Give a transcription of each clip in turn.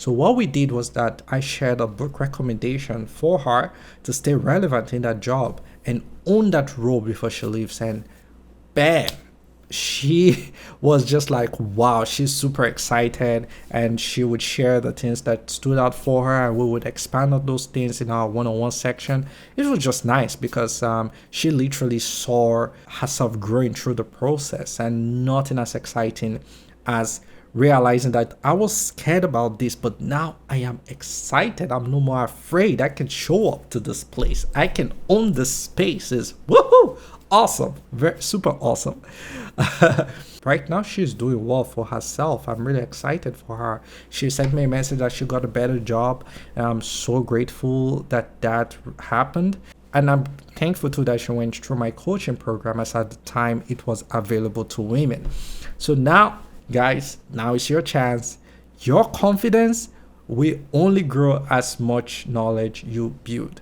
So what we did was that I shared a book recommendation for her to stay relevant in that job and own that role before she leaves. And bam, she was just like, wow, she's super excited, and she would share the things that stood out for her, and we would expand on those things in our one-on-one section. It was just nice because she literally saw herself growing through the process, and nothing as exciting as realizing that I was scared about this, but now I am excited. I'm no more afraid. I can show up to this place. I can own this space. Is woohoo! Awesome. Very super awesome. Right now she's doing well for herself. I'm really excited for her. She sent me a message that she got a better job, and I'm so grateful that that happened. And I'm thankful too that she went through my coaching program, as at the time it was available to women. So now, guys, now is your chance. Your confidence will only grow as much knowledge you build.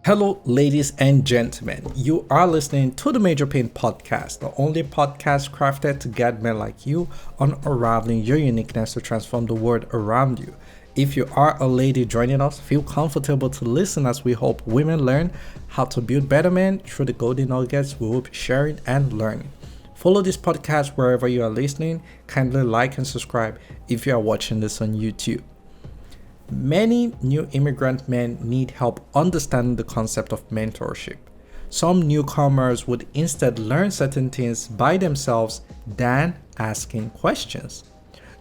Hello, ladies and gentlemen. You are listening to the Major Pain Podcast, the only podcast crafted to get men like you unraveling your uniqueness to transform the world around you. If you are a lady joining us, feel comfortable to listen as we help women learn how to build better men through the golden nuggets we will be sharing and learning. Follow this podcast wherever you are listening. Kindly like and subscribe if you are watching this on YouTube. Many new immigrant men need help understanding the concept of mentorship. Some newcomers would instead learn certain things by themselves than asking questions.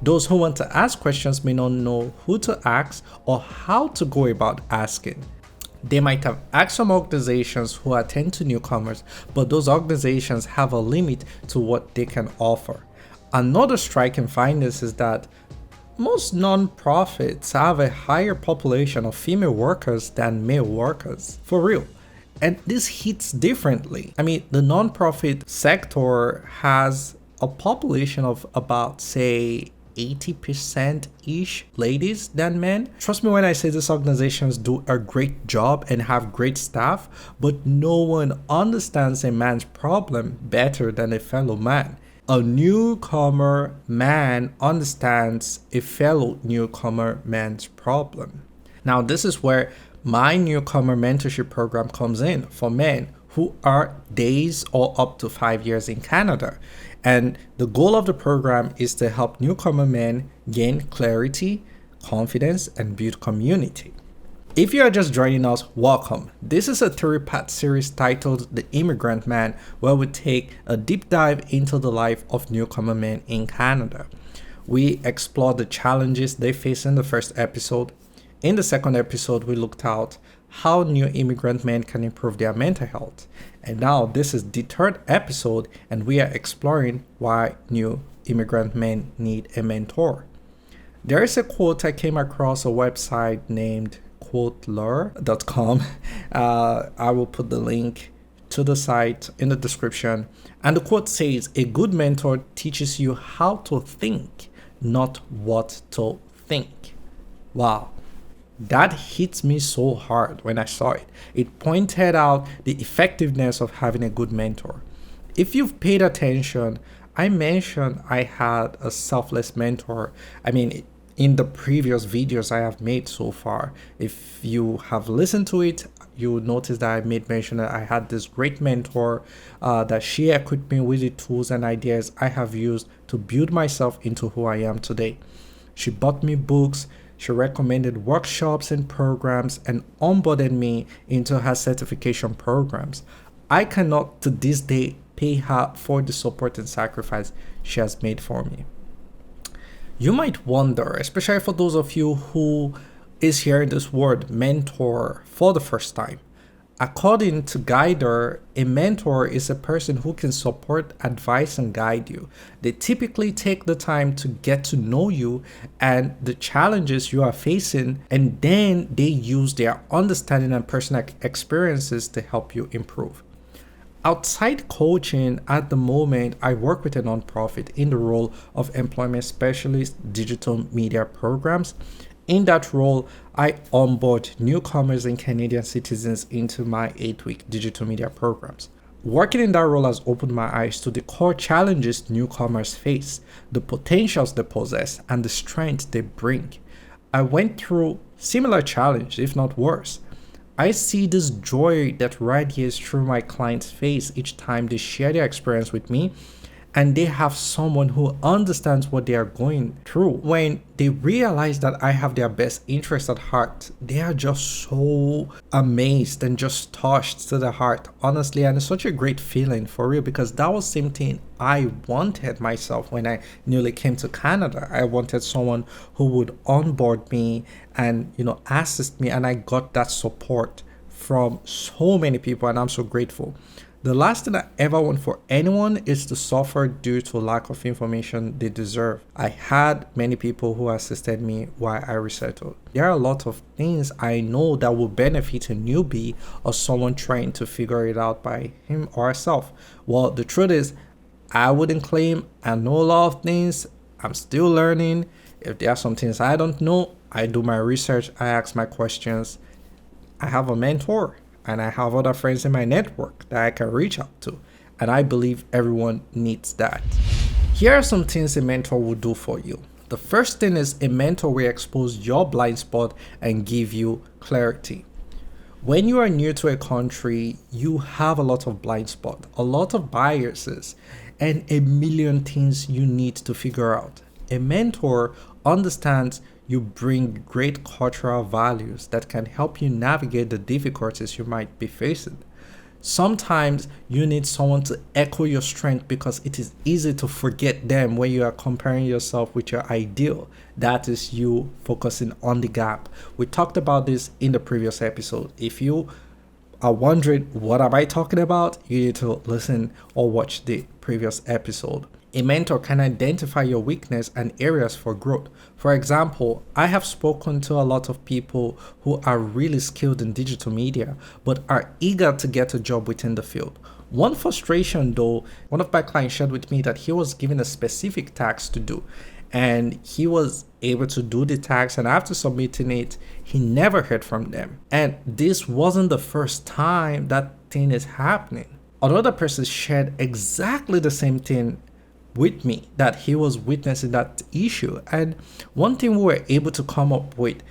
Those who want to ask questions may not know who to ask or how to go about asking. They might have asked some organizations who attend to newcomers, but those organizations have a limit to what they can offer. Another striking finding is that most non-profits have a higher population of female workers than male workers. For real. And this hits differently. I mean, the non-profit sector has a population of about, say, 80%-ish ladies than men. Trust me when I say these organizations do a great job and have great staff, but no one understands a man's problem better than a fellow man. A newcomer man understands a fellow newcomer man's problem. Now, this is where my Newcomer Mentorship program comes in for men who are days or up to 5 years in Canada. And the goal of the program is to help newcomer men gain clarity, confidence, and build community. If you are just joining us, welcome. This is a 3-part series titled The Immigrant Man, where we take a deep dive into the life of newcomer men in Canada. We explore the challenges they face in the first episode. In the second episode, we looked at how new immigrant men can improve their mental health. And now this is the third episode, and we are exploring why new immigrant men need a mentor. There is a quote I came across a website named quotelure.com. I will put the link to the site in the description. And the quote says, "A good mentor teaches you how to think, not what to think." Wow. That hits me so hard when I saw it. It pointed out the effectiveness of having a good mentor. If you've paid attention, I mentioned I had a selfless mentor. I mean, in the previous videos I have made so far, if you have listened to it, you will notice that I made mention that I had this great mentor that she equipped me with the tools and ideas I have used to build myself into who I am today. She bought me books, she recommended workshops and programs, and onboarded me into her certification programs. I cannot to this day pay her for the support and sacrifice she has made for me. You might wonder, especially for those of you who is hearing this word mentor for the first time. According to Guider, a mentor is a person who can support, advise, and guide you. They typically take the time to get to know you and the challenges you are facing, and then they use their understanding and personal experiences to help you improve. Outside coaching, at the moment, I work with a nonprofit in the role of employment specialist, digital media programs. In that role, I onboard newcomers and Canadian citizens into my 8-week digital media programs. Working in that role has opened my eyes to the core challenges newcomers face, the potentials they possess, and the strength they bring. I went through similar challenge, if not worse. I see this joy that radiates through my clients' face each time they share their experience with me, and they have someone who understands what they are going through. When they realize that I have their best interest at heart, they are just so amazed and just touched to the heart, honestly. And it's such a great feeling, for real, because that was the same thing I wanted myself when I newly came to Canada. I wanted someone who would onboard me and, assist me, and I got that support from so many people, and I'm so grateful. The last thing I ever want for anyone is to suffer due to lack of information they deserve. I had many people who assisted me while I resettled. There are a lot of things I know that will benefit a newbie or someone trying to figure it out by him or herself. Well, the truth is, I wouldn't claim I know a lot of things. I'm still learning. If there are some things I don't know, I do my research, I ask my questions. I have a mentor. And I have other friends in my network that I can reach out to. And I believe everyone needs that. Here are some things a mentor will do for you. The first thing is a mentor will expose your blind spot and give you clarity. When you are new to a country, you have a lot of blind spot, a lot of biases, and a million things you need to figure out. A mentor understands you bring great cultural values that can help you navigate the difficulties you might be facing. Sometimes you need someone to echo your strength because it is easy to forget them when you are comparing yourself with your ideal. That is you focusing on the gap. We talked about this in the previous episode. If you are wondering what am I talking about, you need to listen or watch the previous episode. A mentor can identify your weakness and areas for growth. For example, I have spoken to a lot of people who are really skilled in digital media, but are eager to get a job within the field. One frustration though, one of my clients shared with me that he was given a specific task to do, and he was able to do the task, and after submitting it, he never heard from them. And this wasn't the first time that thing is happening. Another person shared exactly the same thing with me, that he was witnessing that issue. And one thing we were able to come up with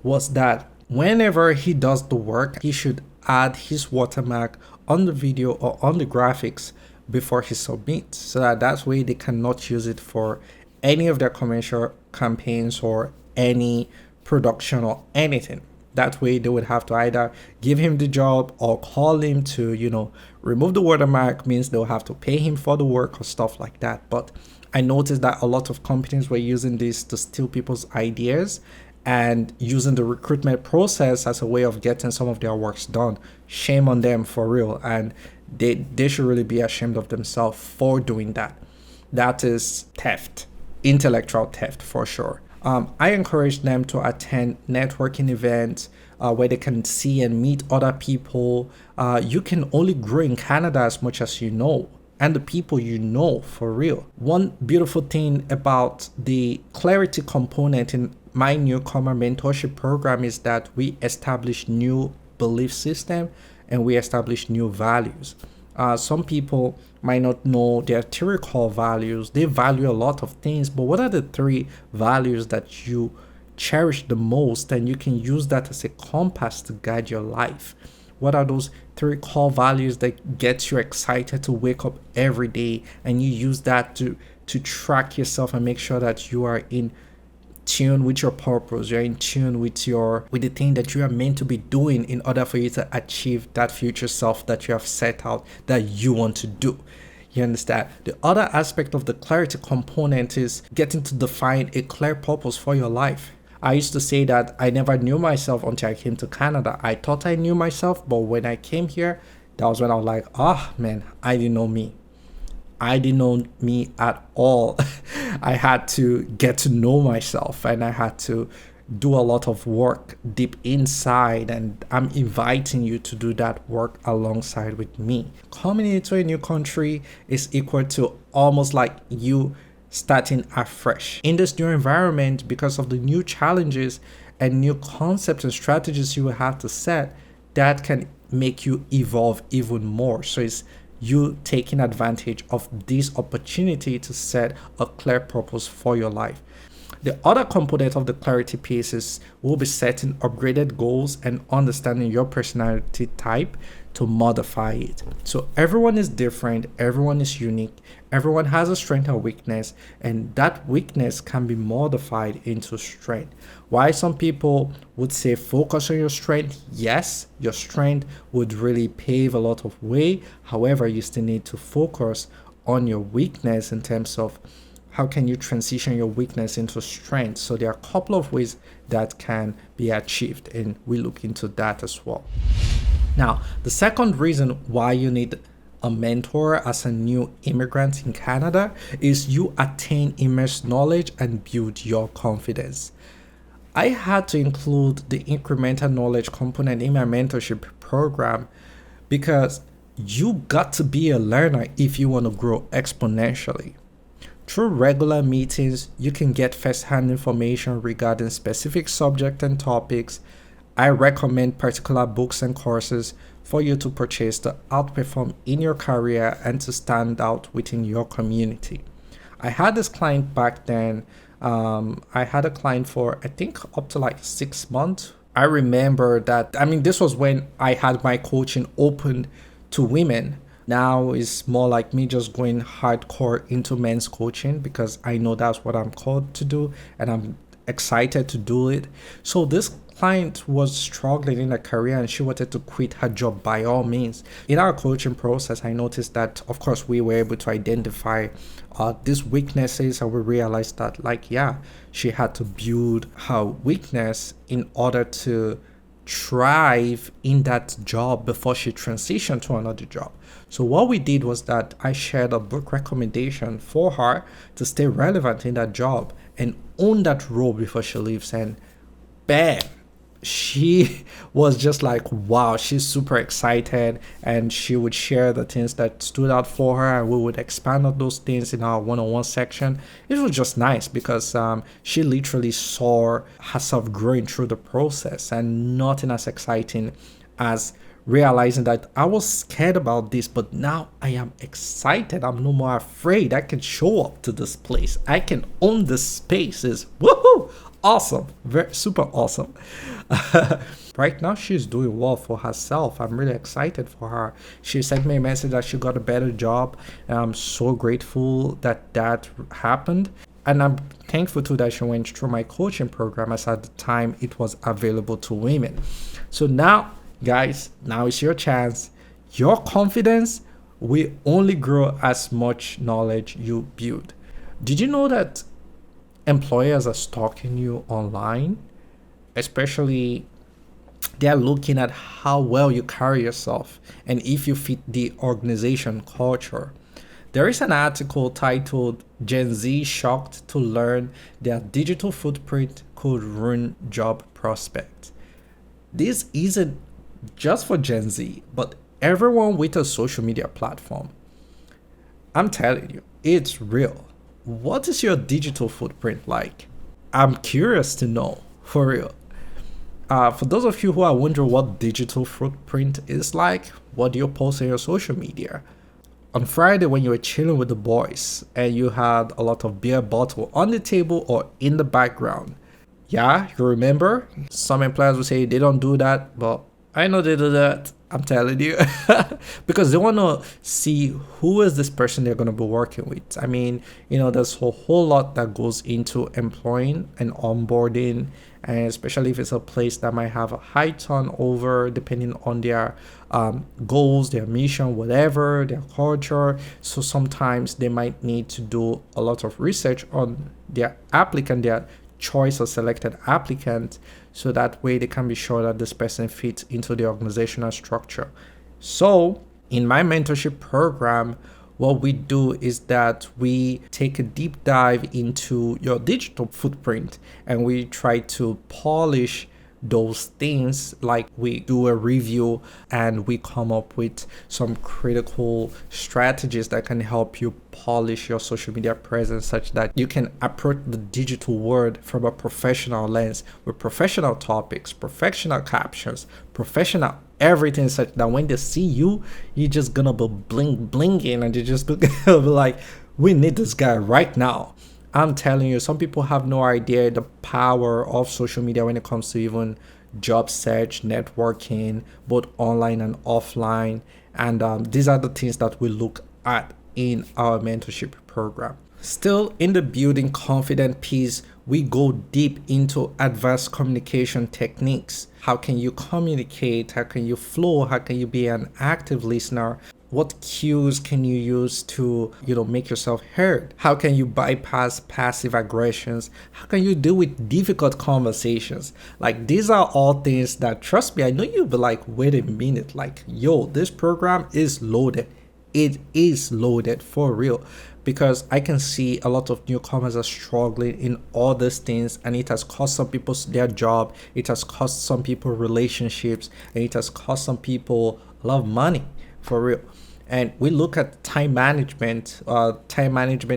was that whenever he does the work, he should add his watermark on the video or on the graphics before he submits, so that way they cannot use it for any of their commercial campaigns or any production or anything. That way they would have to either give him the job or call him to, remove the watermark. Means they'll have to pay him for the work or stuff like that. But I noticed that a lot of companies were using this to steal people's ideas and using the recruitment process as a way of getting some of their works done. Shame on them, for real. And they should really be ashamed of themselves for doing that. That is theft, intellectual theft for sure. I encourage them to attend networking events where they can see and meet other people. You can only grow in Canada as much as you know, and the people you know, for real. One beautiful thing about the clarity component in my Newcomer Mentorship program is that we establish new belief system and we establish new values. Some people might not know their 3 core values. They value a lot of things, but what are the 3 values that you cherish the most? And you can use that as a compass to guide your life. What are those 3 core values that get you excited to wake up every day, and you use that to track yourself and make sure that you are in tune with your purpose, you're in tune with the thing that you are meant to be doing in order for you to achieve that future self that you have set out that you want to do. You understand? The other aspect of the clarity component is getting to define a clear purpose for your life. I used to say that I never knew myself until I came to Canada. I thought I knew myself, but when I came here, that was when I was like, man, I didn't know me. I didn't know me at all. I had to get to know myself, and I had to do a lot of work deep inside, and I'm inviting you to do that work alongside with me. Coming into a new country is equal to almost like you starting afresh. In this new environment, because of the new challenges and new concepts and strategies you will have to set, that can make you evolve even more. So it's you taking advantage of this opportunity to set a clear purpose for your life. The other component of the clarity piece is we'll be setting upgraded goals and understanding your personality type to modify it. So everyone is different, everyone is unique, everyone has a strength and weakness, and that weakness can be modified into strength. Why some people would say focus on your strength, yes, your strength would really pave a lot of way. However, you still need to focus on your weakness in terms of how can you transition your weakness into strength. So there are a couple of ways that can be achieved, and we look into that as well. Now, the second reason why you need a mentor as a new immigrant in Canada is you attain immense knowledge and build your confidence. I had to include the incremental knowledge component in my mentorship program because you got to be a learner if you want to grow exponentially. Through regular meetings, you can get first-hand information regarding specific subjects and topics. I recommend particular books and courses for you to purchase to outperform in your career and to stand out within your community. I had this client back then. I had a client for, I think, up to like 6 months. I remember that, this was when I had my coaching opened to women. Now it's more like me just going hardcore into men's coaching because I know that's what I'm called to do and I'm excited to do it. So this client was struggling in her career and she wanted to quit her job by all means. In our coaching process, I noticed that, of course, we were able to identify these weaknesses, and we realized that, she had to build her weakness in order to thrive in that job before she transitioned to another job. So what we did was that I shared a book recommendation for her to stay relevant in that job and own that role before she leaves, and bam, she was just like, wow, she's super excited, and she would share the things that stood out for her and we would expand on those things in our one-on-one section. It was just nice because she literally saw herself growing through the process, and nothing as exciting as realizing that I was scared about this, but now I am excited. I'm no more afraid. I can show up to this place. I can own this space. Is woohoo! Awesome. Very super awesome. Right now she's doing well for herself. I'm really excited for her. She sent me a message that she got a better job, and I'm so grateful that that happened. And I'm thankful too that she went through my coaching program, as at the time it was available to women. So now, guys, now is your chance. Your confidence will only grow as much knowledge you build. Did you know that employers are stalking you online? Especially, they're looking at how well you carry yourself and if you fit the organization culture. There is an article titled Gen Z Shocked to Learn Their Digital Footprint Could Ruin Job Prospects. This isn't just for Gen Z, but everyone with a social media platform. I'm telling you, it's real. What is your digital footprint like? I'm curious to know, for real. For those of you who are wondering what digital footprint is like, what do you post on your social media? On Friday, when you were chilling with the boys and you had a lot of beer bottle on the table or in the background, yeah, you remember? Some employers will say they don't do that, but I know they do that. I'm telling you. Because they want to see who is this person they're going to be working with. There's a whole lot that goes into employing and onboarding, and especially if it's a place that might have a high turnover depending on their goals, their mission, whatever, their culture. So sometimes they might need to do a lot of research on their applicant, their choice or selected applicant, so that way they can be sure that this person fits into the organizational structure. So in my mentorship program, what we do is that we take a deep dive into your digital footprint and we try to polish those things, like we do a review and we come up with some critical strategies that can help you polish your social media presence such that you can approach the digital world from a professional lens with professional topics, professional captions, professional everything, such that when they see you, you're just gonna be blinging and you're just gonna be like, we need this guy right now. I'm telling you, some people have no idea the power of social media when it comes to even job search, networking, both online and offline. And these are the things that we look at in our mentorship program. Still, in the building confident piece, we go deep into advanced communication techniques. How can you communicate? How can you flow? How can you be an active listener? What cues can you use to, make yourself heard? How can you bypass passive aggressions? How can you deal with difficult conversations? Like, these are all things that, trust me, I know you'll be like, wait a minute, like, yo, this program is loaded. It is loaded for real, because I can see a lot of newcomers are struggling in all these things, and it has cost some people their job, it has cost some people relationships, and it has cost some people a lot of money for real. And we look at time management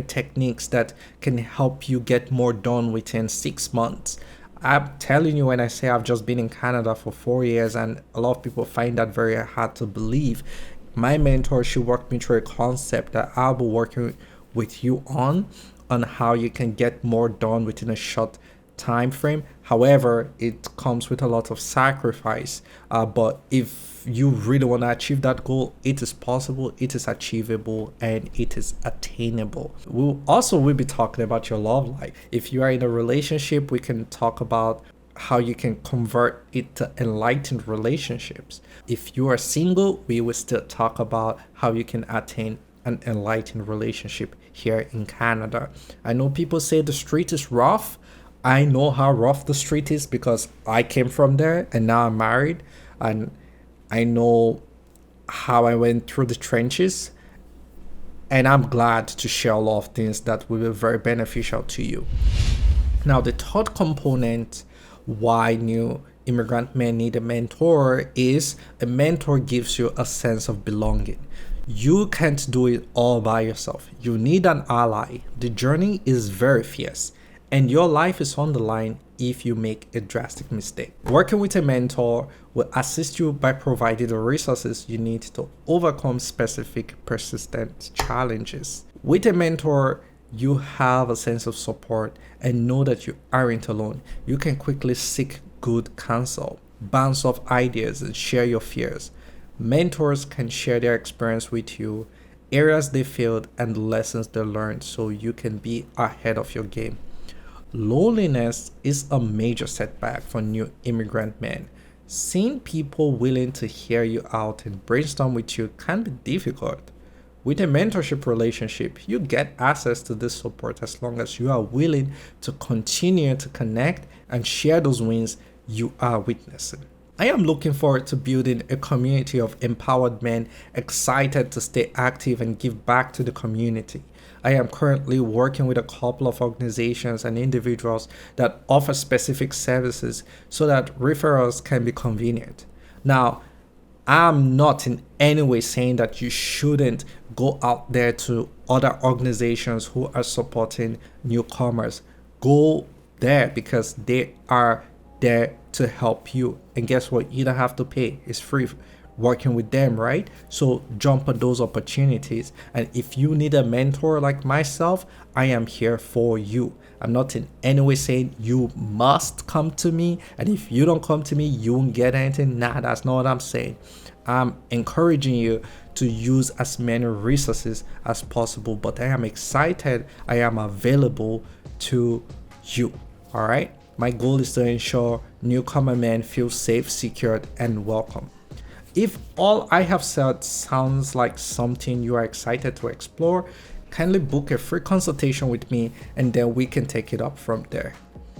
techniques that can help you get more done within 6 months. I'm telling you, when I say I've just been in Canada for 4 years, and a lot of people find that very hard to believe, my mentor, she walked me through a concept that I'll be working with you on how you can get more done within a short time frame. However, it comes with a lot of sacrifice. But if you really want to achieve that goal, it is possible, it is achievable, and it is attainable. We'll be talking about your love life. If you are in a relationship, we can talk about how you can convert it to enlightened relationships. If you are single, we will still talk about how you can attain an enlightened relationship here in Canada. I know people say the street is rough. I know how rough the street is because I came from there and now I'm married, and I know how I went through the trenches, and I'm glad to share a lot of things that will be very beneficial to you. Now, the third component why new immigrant men need a mentor is a mentor gives you a sense of belonging. You can't do it all by yourself. You need an ally. The journey is very fierce, and your life is on the line if you make a drastic mistake. Working with a mentor will assist you by providing the resources you need to overcome specific persistent challenges. With a mentor, you have a sense of support and know that you aren't alone. You can quickly seek good counsel, bounce off ideas, and share your fears. Mentors can share their experience with you, areas they failed, and lessons they learned, so you can be ahead of your game. Loneliness is a major setback for new immigrant men. Seeing people willing to hear you out and brainstorm with you can be difficult. With a mentorship relationship, you get access to this support as long as you are willing to continue to connect and share those wins you are witnessing. I am looking forward to building a community of empowered men excited to stay active and give back to the community. I am currently working with a couple of organizations and individuals that offer specific services so that referrals can be convenient. Now, I'm not in any way saying that you shouldn't go out there to other organizations who are supporting newcomers. Go there because they are there to help you. And guess what? You don't have to pay. It's free working with them, right? So jump on those opportunities. And if you need a mentor like myself, I am here for you. I'm not in any way saying you must come to me, and if you don't come to me, you won't get anything. Nah, that's not what I'm saying. I'm encouraging you to use as many resources as possible, but I am excited. I am available to you. All right. My goal is to ensure newcomer men feel safe, secured, and welcome. If all I have said sounds like something you are excited to explore, kindly book a free consultation with me and then we can take it up from there.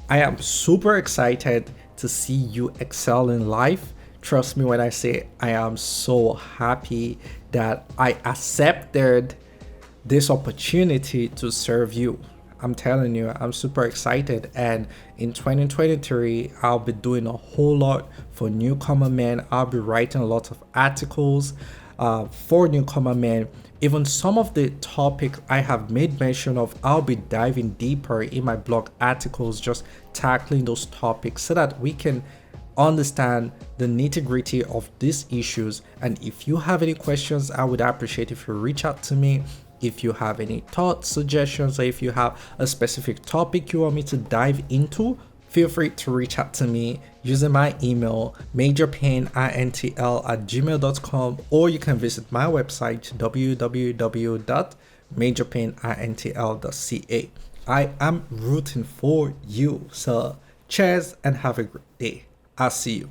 I am super excited to see you excel in life. Trust me when I say I am so happy that I accepted this opportunity to serve you. I'm telling you, I'm super excited. And in 2023, I'll be doing a whole lot for Newcomer Men. I'll be writing a lot of articles for Newcomer Men. Even some of the topics I have made mention of, I'll be diving deeper in my blog articles, just tackling those topics so that we can understand the nitty-gritty of these issues. And if you have any questions, I would appreciate if you reach out to me. If you have any thoughts, suggestions, or if you have a specific topic you want me to dive into, feel free to reach out to me using my email majorpainintl@gmail.com, or you can visit my website www.majorpainintl.ca. I am rooting for you. So cheers and have a great day. I'll see you.